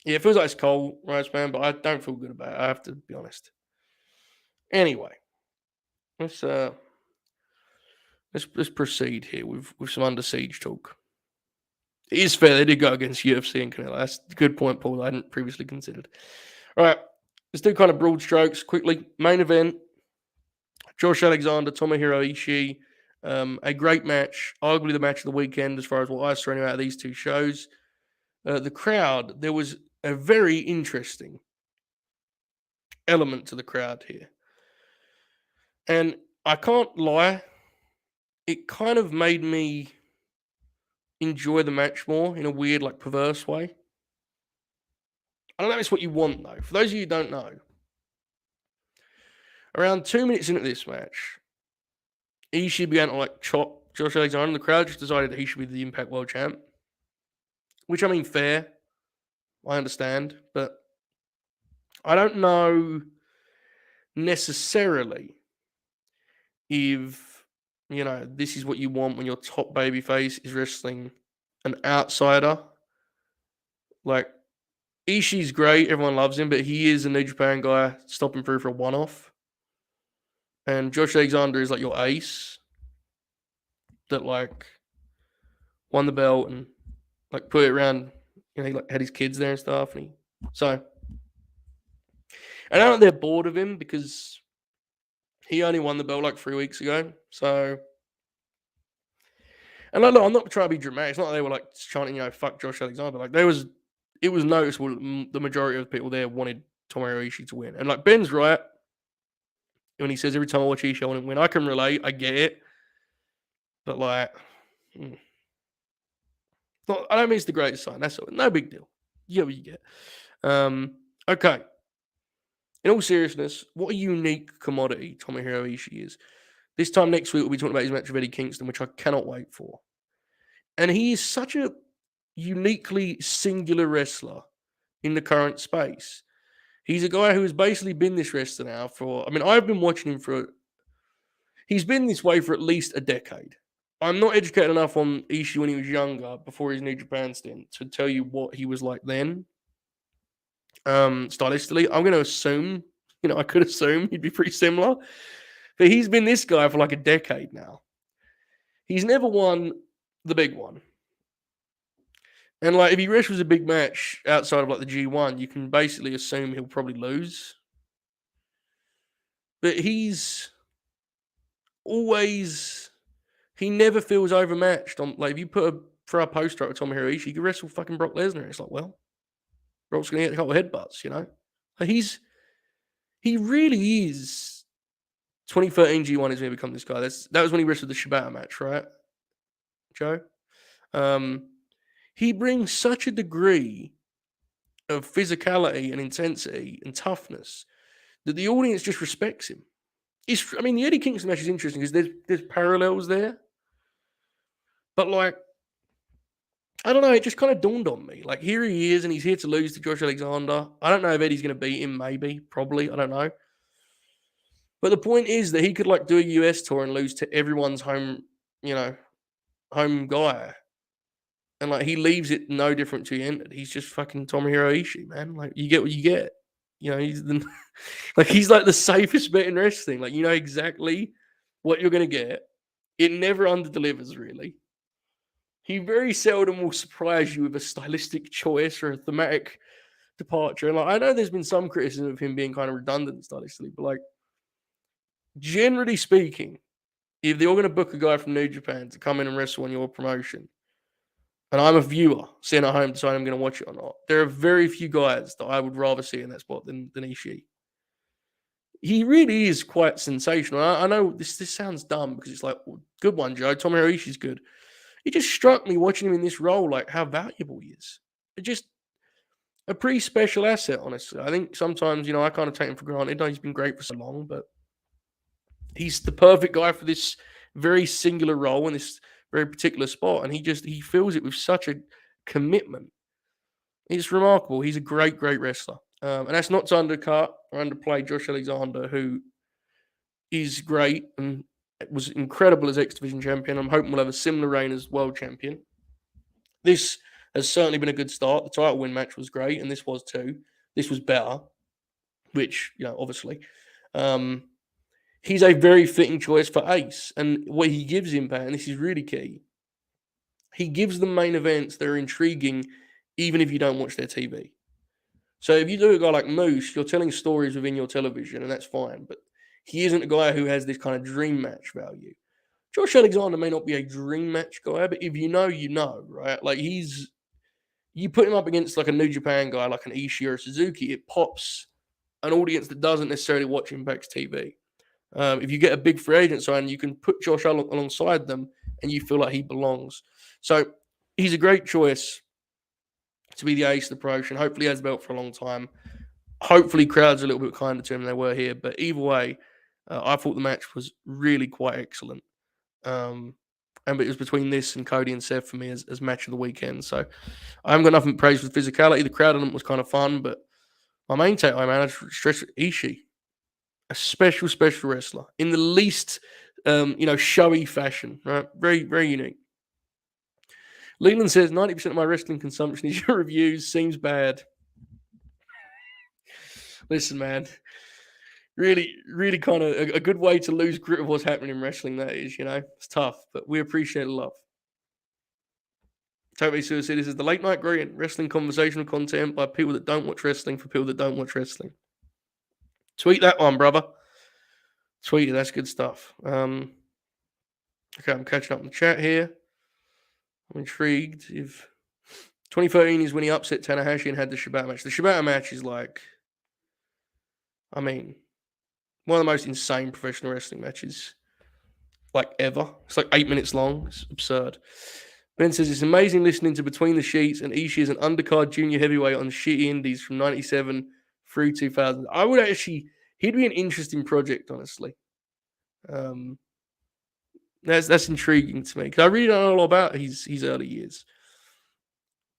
it feels like it's Cole, right, man, but I don't feel good about it. I have to be honest. Anyway, let's proceed here with some Under Siege talk. It is fair they did go against UFC and Canelo. That's a good point, Paul. I hadn't previously considered. All right, let's do kind of broad strokes quickly. Main event: Josh Alexander, Tomohiro Ishii. A great match, arguably the match of the weekend as far as what I saw out of these two shows. The crowd, there was a very interesting element to the crowd here. And I can't lie, it kind of made me enjoy the match more in a weird, perverse way. I don't know if it's what you want, though. For those of you who don't know, around 2 minutes into this match, Ishii began to chop Josh Alexander, and the crowd just decided that he should be the Impact World Champ. Which, I mean, fair. I understand. But I don't know necessarily if, this is what you want when your top babyface is wrestling an outsider. Ishii's great. Everyone loves him, but he is a New Japan guy stopping through for a one-off. And Josh Alexander is like your ace that like won the belt and like put it around. You know, he like had his kids there and stuff. And I know they're bored of him because he only won the belt like 3 weeks ago. So, and like, look, I'm not trying to be dramatic. It's not like they were like chanting, fuck Josh Alexander. Like it was noticeable that the majority of the people there wanted Tomohiro Ishii to win. And like Ben's right when he says every time I watch Ishii, I want to win. I can relate. I get it. But like, I don't mean it's the greatest sign. That's all. No big deal. You get what you get. Okay. In all seriousness, what a unique commodity Tomohiro Ishii is. This time next week, we'll be talking about his match with Eddie Kingston, which I cannot wait for. And he is such a uniquely singular wrestler in the current space. He's a guy who has basically been this wrestler now for, I've been watching him he's been this way for at least a decade. I'm not educated enough on Ishii when he was younger, before his New Japan stint, to tell you what he was like then. Stylistically, I'm going to assume, I could assume he'd be pretty similar. But he's been this guy for like a decade now. He's never won the big one. And like if he wrestles a big match outside of like the G1, you can basically assume he'll probably lose. But he never feels overmatched. Like if you throw a poster up with Tomohiro Ishii, he could wrestle fucking Brock Lesnar. It's like, well, Brock's gonna get a couple of headbutts, Like he really is. 2013 G1 is going to become this guy. That was when he wrestled the Shibata match, right, Joe? He brings such a degree of physicality and intensity and toughness that the audience just respects him. The Eddie Kingston match is interesting because there's parallels there. But like, I don't know, it just kind of dawned on me. Like, here he is, and he's here to lose to Josh Alexander. I don't know if Eddie's going to beat him, maybe, probably, I don't know. But the point is that he could like do a US tour and lose to everyone's home guy. And like he leaves it no different to he entered. He's just fucking Tomohiro Ishii, man. Like you get what you get. He's he's like the safest bet in wrestling. Like you know exactly what you're gonna get. It never underdelivers, really. He very seldom will surprise you with a stylistic choice or a thematic departure. And like I know there's been some criticism of him being kind of redundant stylistically, but like generally speaking, if they're going to book a guy from New Japan to come in and wrestle on your promotion, and I'm a viewer sitting at home deciding I'm going to watch it or not, there are very few guys that I would rather see in that spot than Ishii. He really is quite sensational. I know this sounds dumb because it's like, well, good one, Joe. Tomohiro Ishii's good. It just struck me watching him in this role, like how valuable he is. It's just a pretty special asset, honestly. I think sometimes, I kind of take him for granted. He's been great for so long, but he's the perfect guy for this very singular role in this very particular spot. And he fills it with such a commitment. He's remarkable. He's a great, great wrestler. And that's not to undercut or underplay Josh Alexander, who is great and was incredible as X Division champion. I'm hoping we'll have a similar reign as world champion. This has certainly been a good start. The title win match was great, and this was too. This was better, which, obviously. He's a very fitting choice for Ace. And what he gives Impact, and this is really key, he gives them main events that are intriguing even if you don't watch their TV. So if you do a guy like Moose, you're telling stories within your television, and that's fine. But he isn't a guy who has this kind of dream match value. Josh Alexander may not be a dream match guy, but if you know, right? Like you put him up against like a New Japan guy, like an Ishii or a Suzuki, it pops an audience that doesn't necessarily watch Impact's TV. If you get a big free agent sign, you can put Josh alongside them and you feel like he belongs. So he's a great choice to be the ace of the promotion. Hopefully he has the belt for a long time. Hopefully crowds are a little bit kinder to him than they were here. But either way, I thought the match was really quite excellent. And it was between this and Cody and Seth for me as match of the weekend. So I haven't got nothing to praise for physicality. The crowd on it was kind of fun, but my main take, I managed to stress Ishii. A special, special wrestler in the least, showy fashion, right? Very, very unique. Leland says 90% of my wrestling consumption is your reviews. Seems bad. Listen, man, really, really kind of a good way to lose grip of what's happening in wrestling. That is, it's tough, but we appreciate the love. Totally Suicide. This is the late night greeting wrestling conversational content by people that don't watch wrestling for people that don't watch wrestling. Tweet that one, brother. Tweet it. That's good stuff. Okay, I'm catching up in the chat here. I'm intrigued. If 2013 is when he upset Tanahashi and had the Shibata match. The Shibata match is like, I mean, one of the most insane professional wrestling matches like ever. It's like 8 minutes long. It's absurd. Ben says it's amazing listening to Between the Sheets and Ishii as an undercard junior heavyweight on shitty indies from 97 through 2000. I would actually, he'd be an interesting project, honestly. That's intriguing to me because I really don't know a lot about his early years.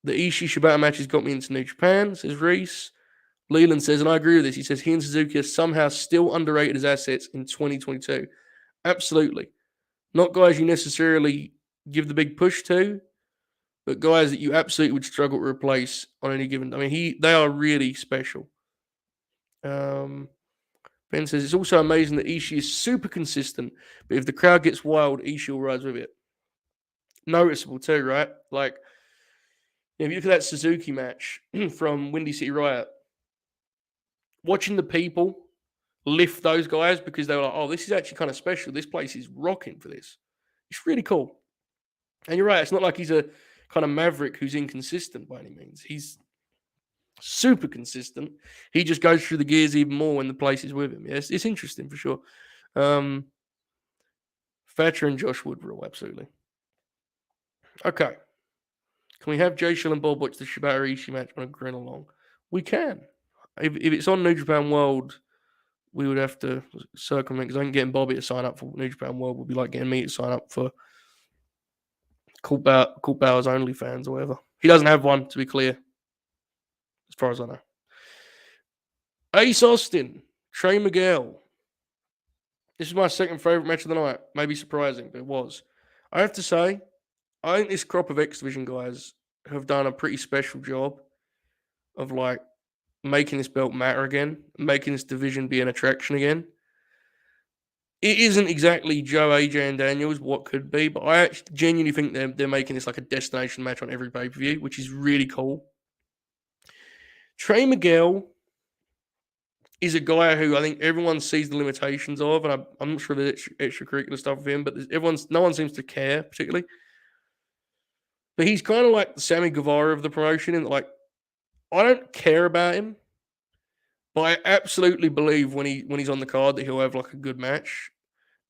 The Ishii Shibata matches got me into New Japan, says Reese. Leland says, and I agree with this, he says he and Suzuki are somehow still underrated as assets in 2022. Absolutely. Not guys you necessarily give the big push to, but guys that you absolutely would struggle to replace on any given. I mean, they are really special. Ben says it's also amazing that Ishii is super consistent, but if the crowd gets wild, Ishii will rise with it. Noticeable too, right? Like, if you look at that Suzuki match from Windy City Riot, watching the people lift those guys because they were like, oh, this is actually kind of special. This place is rocking for this. It's really cool. And you're right. It's not like he's a kind of maverick who's inconsistent by any means. He's super consistent. He just goes through the gears even more when the place is with him. Yes, it's interesting for sure. Thatcher and Josh Woodrow, absolutely. Okay. Can we have Jay Shill and Bob watch the Shibata Ishii match on a grin along? We can. If it's on New Japan World, we would have to circumvent because I think getting Bobby to sign up for New Japan World would be like getting me to sign up for Colt Bauer's OnlyFans or whatever. He doesn't have one, to be clear, as far as I know. Ace Austin, Trey Miguel. This is my second favorite match of the night. Maybe surprising, but it was. I have to say, I think this crop of X Division guys have done a pretty special job of like making this belt matter again, making this division be an attraction again. It isn't exactly Joe, AJ, and Daniels what could be, but I actually genuinely think they're making this like a destination match on every pay-per-view, which is really cool. Trey Miguel is a guy who I think everyone sees the limitations of, and I'm not sure there's extracurricular stuff with him, but no one seems to care particularly. But he's kind of like the Sammy Guevara of the promotion, and like I don't care about him, but I absolutely believe when he's on the card that he'll have like a good match.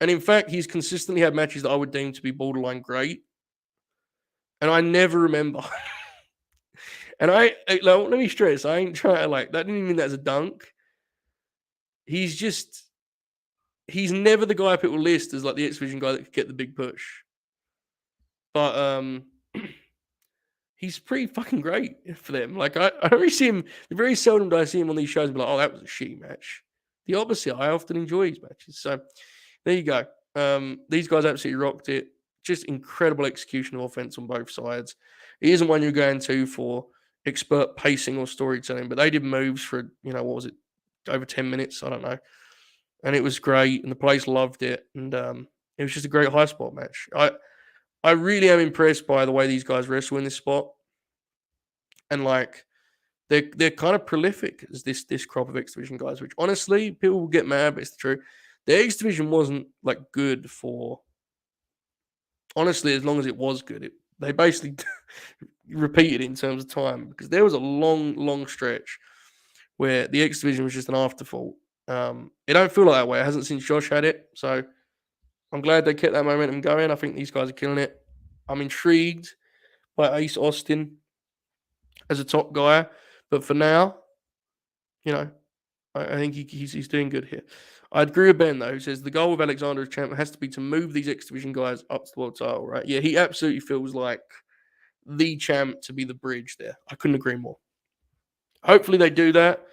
And in fact, he's consistently had matches that I would deem to be borderline great. And I never remember. And let me stress, I ain't trying to that didn't even mean that as a dunk. He's never the guy people list as like the X Division guy that could get the big push. But he's pretty fucking great for them. Like I don't really see him. Very seldom do I see him on these shows and be like, oh, that was a shitty match. The opposite. I often enjoy his matches. So there you go. These guys absolutely rocked it. Just incredible execution of offense on both sides. It isn't one you're going to for expert pacing or storytelling, but they did moves for, what was it, over 10 minutes? I don't know. And it was great, and the place loved it. And it was just a great high spot match. I really am impressed by the way these guys wrestle in this spot. And like they're kind of prolific as this crop of X Division guys, which honestly, people will get mad, but it's the truth. The X Division wasn't like good for, honestly, as long as it was good. They basically repeated in terms of time because there was a long, long stretch where the X Division was just an afterthought. It don't feel like that way. It hasn't since Josh had it. So I'm glad they kept that momentum going. I think these guys are killing it. I'm intrigued by Ace Austin as a top guy. But for now, I think he's doing good here. I agree with Ben, though, who says the goal of Alexander as champ has to be to move these X Division guys up to the world title, right? Yeah, he absolutely feels like the champ to be the bridge there. I couldn't agree more. Hopefully they do that.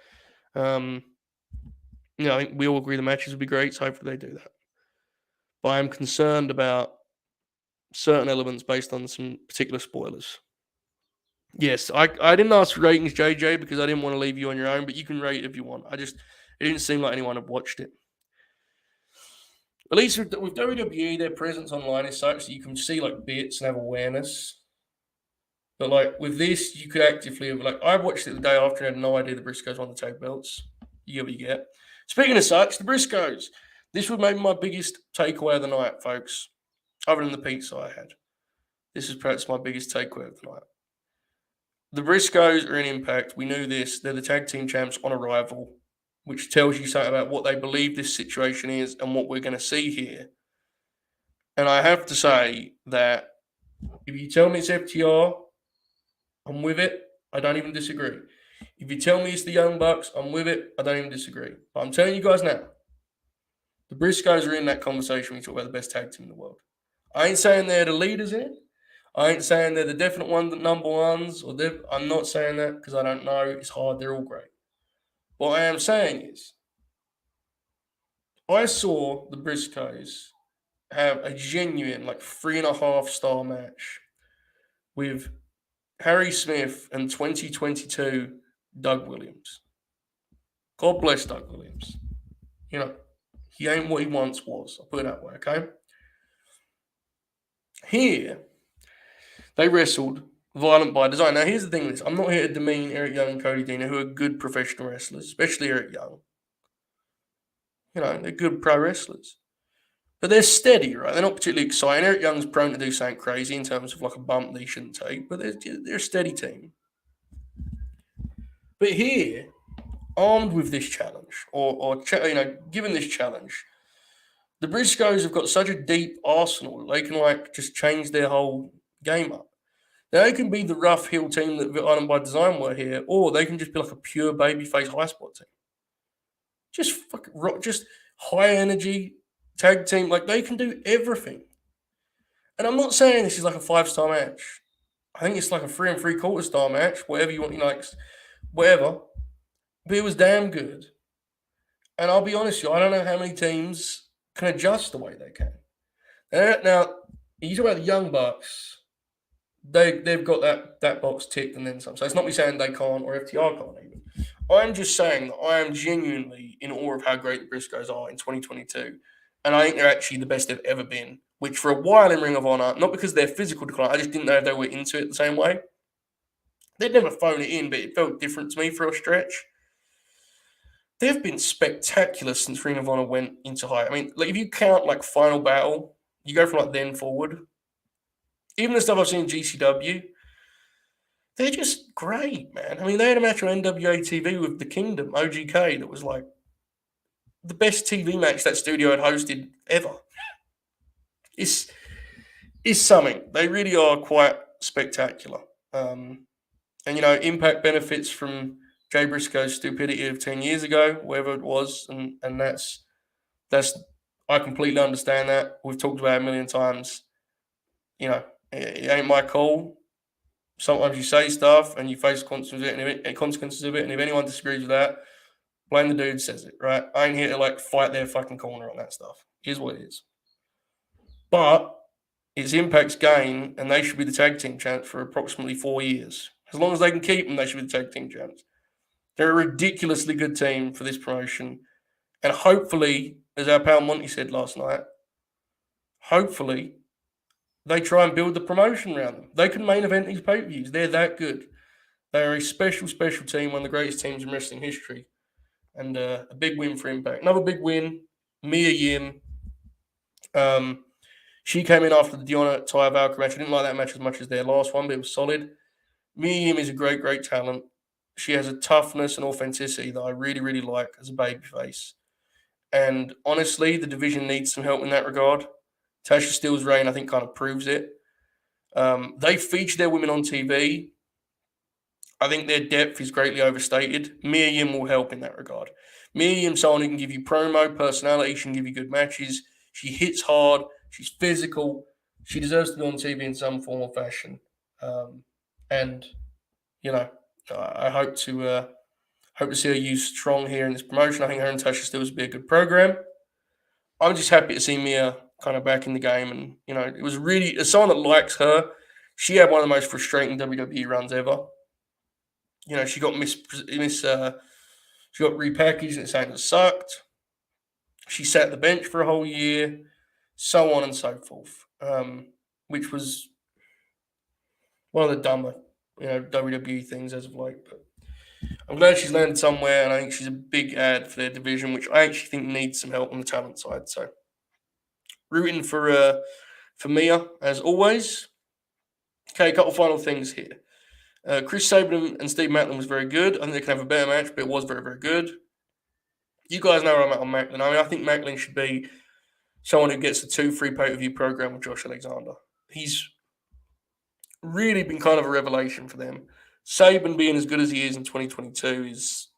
I think we all agree the matches will be great, so hopefully they do that. But I'm concerned about certain elements based on some particular spoilers. Yes, I didn't ask for ratings, JJ, because I didn't want to leave you on your own, but you can rate if you want. It didn't seem like anyone had watched it. At least with WWE, their presence online is such that you can see like bits and have awareness. But like with this, you could actively like I watched it the day after and had no idea the Briscoes won the tag belts. You get what you get. Speaking of such, the Briscoes. This was maybe my biggest takeaway of the night, folks. Other than the pizza I had, this is perhaps my biggest takeaway of the night. The Briscoes are in Impact. We knew this. They're the tag team champs on arrival, which tells you something about what they believe this situation is and what we're going to see here. And I have to say that if you tell me it's FTR, I'm with it. I don't even disagree. If you tell me it's the Young Bucks, I'm with it. I don't even disagree. But I'm telling you guys now, the Briscoes are in that conversation when we talk about the best tag team in the world. I ain't saying they're the leaders in it. I ain't saying they're the definite number ones. I'm not saying that because I don't know. It's hard. They're all great. What I am saying is, I saw the Briscoes have a genuine, like 3.5 star match with Harry Smith and 2022 Doug Williams. God bless Doug Williams. You know, he ain't what he once was. I'll put it that way, okay? Here, they wrestled Violent by Design. Now, here's the thing with this. I'm not here to demean Eric Young and Cody Deaner, who are good professional wrestlers, especially Eric Young. You know, they're good pro wrestlers. But they're steady, right? They're not particularly exciting. Eric Young's prone to do something crazy in terms of like a bump they shouldn't take, but they're a steady team. But here, armed with this challenge, given this challenge, the Briscoes have got such a deep arsenal they can like just change their whole game up. Now, they can be the rough heel team that Violent by Design were here, or they can just be like a pure babyface high spot team. Just fucking rock, just high energy tag team. Like they can do everything. And I'm not saying this is like a 5 star match. I think it's like a 3 3/4 star match, whatever you want, whatever. But it was damn good. And I'll be honest with you, I don't know how many teams can adjust the way they can. Now, you talk about the Young Bucks, they've got that box ticked and then some. So it's not me saying they can't or FTR can't even. I'm just saying that I am genuinely in awe of how great the Briscoes are in 2022. And I think they're actually the best they've ever been, which for a while in Ring of Honor, not because they're physical decline, I just didn't know if they were into it the same way. They'd never phone it in, but it felt different to me for a stretch. They've been spectacular since Ring of Honor went into high. I mean, like if you count like Final Battle, you go from like then forward. Even the stuff I've seen in GCW, they're just great, man. I mean, they had a match on NWA TV with The Kingdom, OGK, that was like the best TV match that studio had hosted ever. It's something. They really are quite spectacular. And, Impact benefits from Jay Briscoe's stupidity of 10 years ago, whatever it was. And that's I completely understand that. We've talked about it a million times. It ain't my call. Sometimes you say stuff and you face consequences of it. And if anyone disagrees with that, blame the dude says it, right? I ain't here to like fight their fucking corner on that stuff. Here's what it is. But it's Impact's gain, and they should be the tag team champs for approximately 4 years. As long as they can keep them, they should be the tag team champs. They're a ridiculously good team for this promotion. And hopefully, as our pal Monty said last night, hopefully they try and build the promotion around them. They can main event these pay-per-views. They're that good. They are a special, special team, one of the greatest teams in wrestling history. And a big win for Impact. Another big win, Mia Yim. She came in after the Deonna Ty Valkyrie match. I didn't like that match as much as their last one, but it was solid. Mia Yim is a great, great talent. She has a toughness and authenticity that I really, really like as a babyface. And honestly, the division needs some help in that regard. Tasha Steele's reign, I think, kind of proves it. They feature their women on TV. I think their depth is greatly overstated. Mia Yim will help in that regard. Mia Yim's someone who can give you promo, personality. She can give you good matches. She hits hard. She's physical. She deserves to be on TV in some form or fashion. I hope to see her used strong here in this promotion. I think her and Tasha Steele would be a good program. I'm just happy to see Mia kind of back in the game, and it was really as someone that likes her. She had one of the most frustrating WWE runs ever. You know, she got she got repackaged and saying it sucked. She sat the bench for a whole year, so on and so forth. Which was one of the dumber, WWE things as of late. But I'm glad she's landed somewhere, and I think she's a big add for their division, which I actually think needs some help on the talent side. So rooting for Mia as always. Okay, a couple final things here. Chris Sabin and Steve Macklin was very good. I think they can have a better match, but it was very, very good. You guys know where I'm at on Macklin. I think Macklin should be someone who gets a 2 free pay-per-view program with Josh Alexander. He's really been kind of a revelation for them. Sabin being as good as he is in 2022 is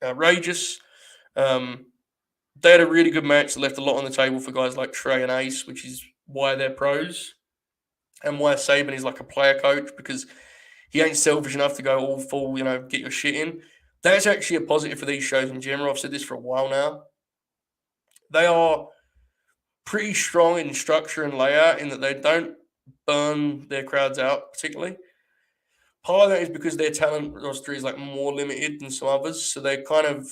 outrageous. They had a really good match that left a lot on the table for guys like Trey and Ace, which is why they're pros and why Sabin is like a player coach, because he ain't selfish enough to go all full, get your shit in. That's actually a positive for these shows in general. I've said this for a while now. They are pretty strong in structure and layout in that they don't burn their crowds out particularly. Part of that is because their talent roster is like more limited than some others, so they kind of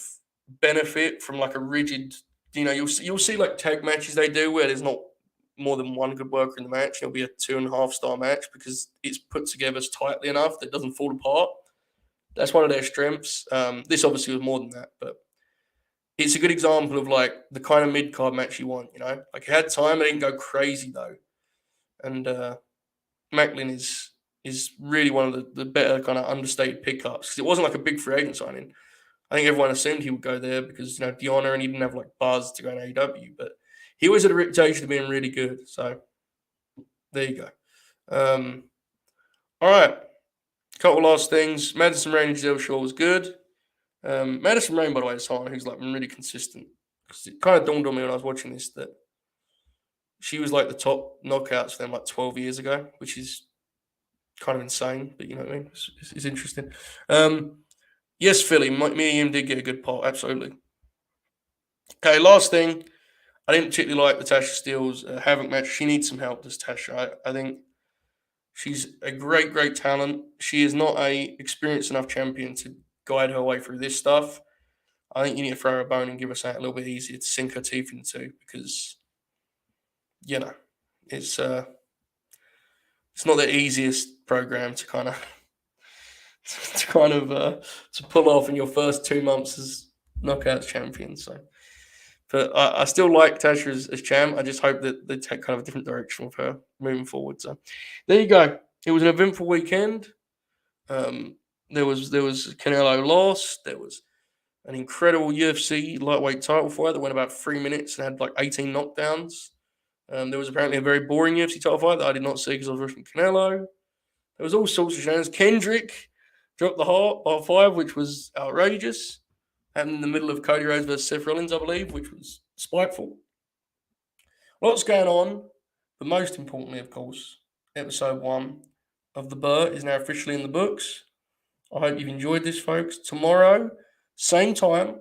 benefit from like a rigid. You'll see like tag matches they do where there's not more than one good worker in the match. It'll be a 2.5-star match because it's put together tightly enough that it doesn't fall apart. That's one of their strengths. This obviously was more than that, but it's a good example of like the kind of mid card match you want. Like it had time, it didn't go crazy though, and Macklin is really one of the better kind of understated pickups because it wasn't like a big free agent signing. I think everyone assumed he would go there because the honor and he didn't have like buzz to go in AEW, but he always had a reputation of being really good. So there you go. All right, couple last things. Madison Rain and Giselle Shaw was good. Madison Rain, by the way, is someone who's like been really consistent. Because it kind of dawned on me when I was watching this that she was like the top knockouts for them like 12 years ago, which is kind of insane, but you know what I mean? It's interesting. Yes, Philly, me and him did get a good part, absolutely. Okay, last thing. I didn't particularly like the Tasha Steelz Havoc match. She needs some help, does Tasha. I think she's a great, great talent. She is not a experienced enough champion to guide her way through this stuff. I think you need to throw her a bone and give her something a little bit easier to sink her teeth into because, it's not the easiest program to kind of to pull off in your first 2 months as Knockouts champion. So, but I still like Tasha as champ. I just hope that they take kind of a different direction with her moving forward. So, there you go. It was an eventful weekend. There was Canelo lost. There was an incredible UFC lightweight title fight that went about 3 minutes and had like 18 knockdowns. There was apparently a very boring UFC title fight that I did not see because I was rushing Canelo. There was all sorts of shenanigans. Kendrick dropped the heart by 5, which was outrageous. Happened in the middle of Cody Rhodes versus Seth Rollins, I believe, which was spiteful. Lots going on, but most importantly, of course, episode 1 of the Bert is now officially in the books. I hope you've enjoyed this, folks. Tomorrow, same time,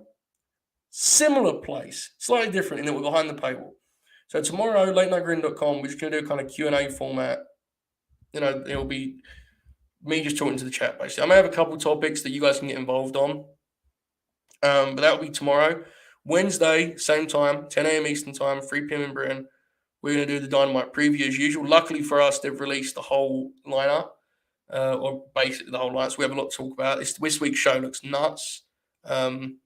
similar place, slightly different in that we're behind the paywall. So tomorrow, latenightgreen.com, we're just going to do a kind of Q&A format. It'll be me just talking to the chat, basically. I may have a couple topics that you guys can get involved on. But that'll be tomorrow. Wednesday, same time, 10 a.m. Eastern time, 3 p.m. in Britain. We're going to do the Dynamite preview as usual. Luckily for us, they've released the whole lineup, or basically the whole lineup. So we have a lot to talk about. This week's show looks nuts. And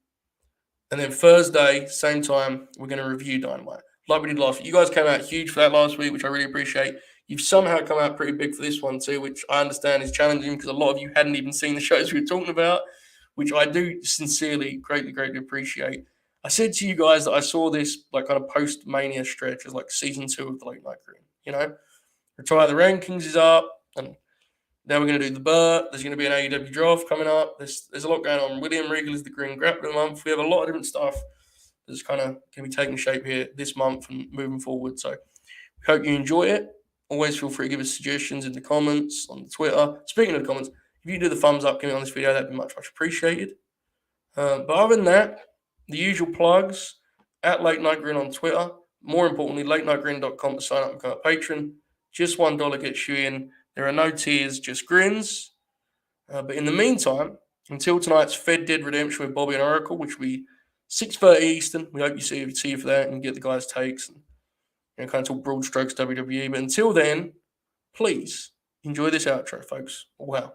then Thursday, same time, we're going to review Dynamite like we did last week. You guys came out huge for that last week, which I really appreciate. You've somehow come out pretty big for this one too, which I understand is challenging because a lot of you hadn't even seen the shows we were talking about, which I do sincerely, greatly, greatly appreciate. I said to you guys that I saw this like kind of post-Mania stretch as like season 2 of the Late Night Green. Retire the Rankings is up, and now we're going to do the Bert. There's going to be an AEW draft coming up. There's a lot going on. William Regal is the Green Grappling Month. We have a lot of different stuff that's kind of going to be taking shape here this month and moving forward. So we hope you enjoy it. Always feel free to give us suggestions in the comments, on the Twitter. Speaking of the comments, if you do the thumbs up, give me on this video, that'd be much, much appreciated. But other than that, the usual plugs at Late Night Green on Twitter. More importantly, latenightgreen.com to sign up and become a patron. Just $1 gets you in. There are no tears, just grins. But in the meantime, until tonight's Fed Dead Redemption with Bobby and Oracle, which will be 6:30 Eastern, we hope you see you for that and get the guys' takes and kind of talk broad strokes WWE. But until then, please enjoy this outro, folks. Wow.